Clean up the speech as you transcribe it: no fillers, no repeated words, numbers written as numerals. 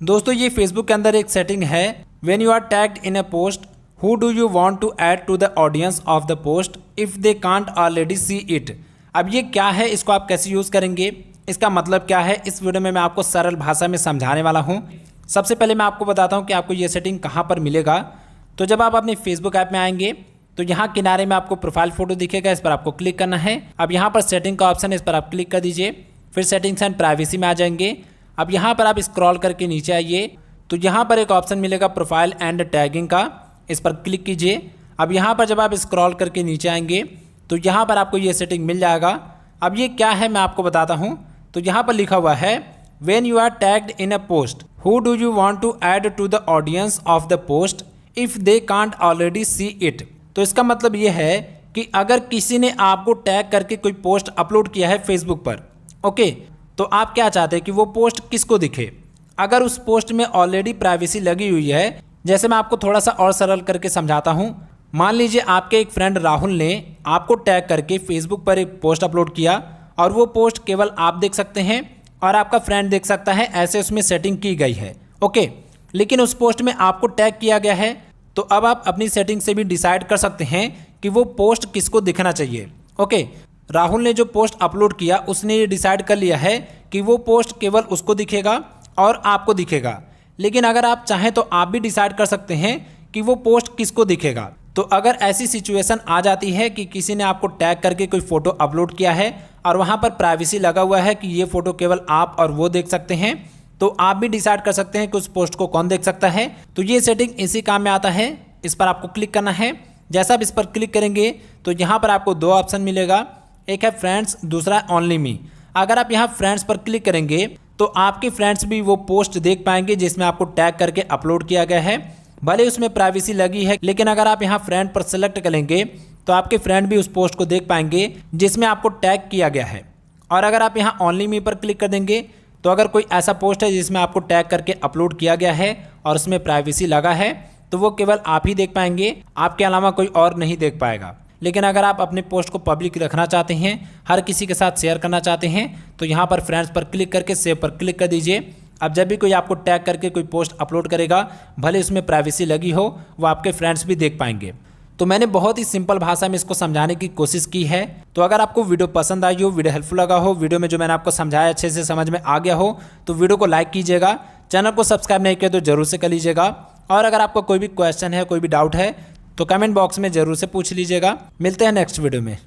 दोस्तों ये फेसबुक के अंदर एक सेटिंग है, when you are tagged in a post who do you want to add to the audience of the post if they can't already see it. अब ये क्या है, इसको आप कैसे यूज़ करेंगे, इसका मतलब क्या है, इस वीडियो में मैं आपको सरल भाषा में समझाने वाला हूँ। सबसे पहले मैं आपको बताता हूँ कि आपको ये सेटिंग कहाँ पर मिलेगा। तो जब आप अपने फेसबुक ऐप में आएंगे तो यहाँ किनारे में आपको प्रोफाइल फोटो दिखेगा, इस पर आपको क्लिक करना है। अब यहाँ पर सेटिंग का ऑप्शन है, इस पर आप क्लिक कर दीजिए। फिर सेटिंग्स एंड प्राइवेसी में आ जाएंगे। अब यहाँ पर आप स्क्रॉल करके नीचे आइए तो यहाँ पर एक ऑप्शन मिलेगा प्रोफाइल एंड टैगिंग का, इस पर क्लिक कीजिए। अब यहाँ पर जब आप स्क्रॉल करके नीचे आएंगे तो यहाँ पर आपको ये सेटिंग मिल जाएगा। अब ये क्या है मैं आपको बताता हूँ। तो यहाँ पर लिखा हुआ है when you are tagged in a post who do you want to add to the audience of the post if they can't already see it. तो इसका मतलब ये है कि अगर किसी ने आपको टैग करके कोई पोस्ट अपलोड किया है फेसबुक पर, ओके, तो आप क्या चाहते हैं कि वो पोस्ट किसको दिखे। अगर उस पोस्ट में ऑलरेडी प्राइवेसी लगी हुई है, जैसे मैं आपको थोड़ा सा और सरल करके समझाता हूँ। मान लीजिए आपके एक फ्रेंड राहुल ने आपको टैग करके फेसबुक पर एक पोस्ट अपलोड किया और वो पोस्ट केवल आप देख सकते हैं और आपका फ्रेंड देख सकता है, ऐसे उसमें सेटिंग की गई है, ओके। लेकिन उस पोस्ट में आपको टैग किया गया है, तो अब आप अपनी सेटिंग से भी डिसाइड कर सकते हैं कि वो पोस्ट किसको दिखना चाहिए, ओके। राहुल ने जो पोस्ट अपलोड किया उसने ये डिसाइड कर लिया है कि वो पोस्ट केवल उसको दिखेगा और आपको दिखेगा। लेकिन अगर आप चाहें तो आप भी डिसाइड कर सकते हैं कि वो पोस्ट किसको दिखेगा। तो अगर ऐसी सिचुएशन आ जाती है कि किसी ने आपको टैग करके कोई फ़ोटो अपलोड किया है और वहाँ पर प्राइवेसी लगा हुआ है कि ये फ़ोटो केवल आप और वो देख सकते हैं, तो आप भी डिसाइड कर सकते हैं कि उस पोस्ट को कौन देख सकता है। तो ये सेटिंग इसी काम में आता है। इस पर आपको क्लिक करना है। जैसा आप इस पर क्लिक करेंगे तो यहाँ पर आपको दो ऑप्शन मिलेगा, एक है फ्रेंड्स, दूसरा है ओनली मी। अगर आप यहाँ फ्रेंड्स पर क्लिक करेंगे तो आपके फ्रेंड्स भी वो पोस्ट देख पाएंगे जिसमें आपको टैग करके अपलोड किया गया है, भले उसमें प्राइवेसी लगी है। लेकिन अगर आप यहाँ फ्रेंड पर सेलेक्ट करेंगे तो आपके फ्रेंड भी उस पोस्ट को देख पाएंगे जिसमें आपको टैग किया गया है। और अगर आप यहाँ ओनली मी पर क्लिक कर देंगे तो अगर कोई ऐसा पोस्ट है जिसमें आपको टैग करके अपलोड किया गया है और उसमें प्राइवेसी लगा है, तो वो केवल आप ही देख पाएंगे, आपके अलावा कोई और नहीं देख पाएगा। लेकिन अगर आप अपने पोस्ट को पब्लिक रखना चाहते हैं, हर किसी के साथ शेयर करना चाहते हैं, तो यहाँ पर फ्रेंड्स पर क्लिक करके सेव पर क्लिक कर दीजिए। अब जब भी कोई आपको टैग करके कोई पोस्ट अपलोड करेगा, भले उसमें प्राइवेसी लगी हो, वो आपके फ्रेंड्स भी देख पाएंगे। तो मैंने बहुत ही सिंपल भाषा में इसको समझाने की कोशिश की है। तो अगर आपको वीडियो पसंद आई हो, वीडियो हेल्पफुल लगा हो, वीडियो में जो मैंने आपको समझाया अच्छे से समझ में आ गया हो, तो वीडियो को लाइक कीजिएगा। चैनल को सब्सक्राइब नहीं किया तो जरूर से कर लीजिएगा। और अगर आपको कोई भी क्वेश्चन है, कोई भी डाउट है, तो कमेंट बॉक्स में ज़रूर से पूछ लीजिएगा। मिलते हैं नेक्स्ट वीडियो में।